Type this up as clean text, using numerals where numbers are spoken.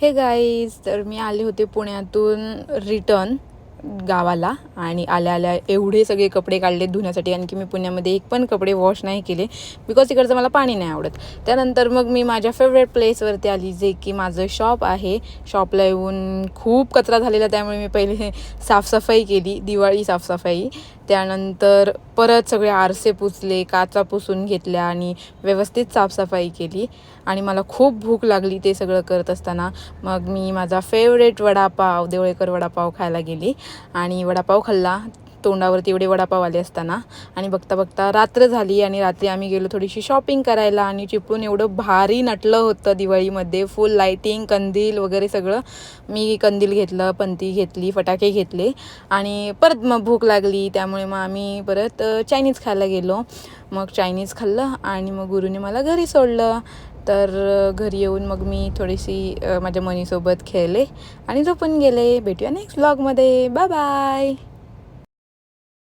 हे गाईज, तर मी आले होते पुण्यातून रिटर्न गावाला आणि आल्या आल्या एवढे सगळे कपडे काढले धुण्यासाठी, आणखी मी पुण्यामध्ये एक पण कपडे वॉश नाही केले बिकॉज तिकडचं मला पाणी नाही आवडत. त्यानंतर मग मी माझ्या फेवरेट प्लेसवरती आली, जे की माझं शॉप आहे. शॉपला येऊन खूप कचरा झालेला, त्यामुळे मी पहिले साफसफाई केली, दिवाळी साफसफाई. त्यानंतर परत सगळे आरसे पुसले, काचा पुसून घेतल्या आणि व्यवस्थित साफसफाई केली. आणि मला खूप भूक लागली ते सगळं करत असताना. मग मी माझा फेवरेट वडापाव, देवळेकर वडापाव खायला गेली आणि वडापाव खाल्ला. तोंडावरती एवढे वडापाव आले असताना, आणि बघता बघता रात्र झाली आणि रात्री आम्ही गेलो थोडीशी शॉपिंग करायला. आणि चिपळूण एवढं भारी नटलं होतं दिवाळीमध्ये, फुल लाईटिंग, कंदील वगैरे सगळं. मी कंदील घेतलं, पणती घेतली, फटाके घेतले आणि परत मग भूक लागली, त्यामुळे मग आम्ही परत चायनीज खायला गेलो. मग चायनीज खाल्लं आणि मग गुरुने मला घरी सोडलं. तर घरी येऊन मग मी थोडीशी माझ्या मनीसोबत खेळले आणि झोपून गेले. भेटूया नेक्स्ट व्लॉगमध्ये. Bye bye.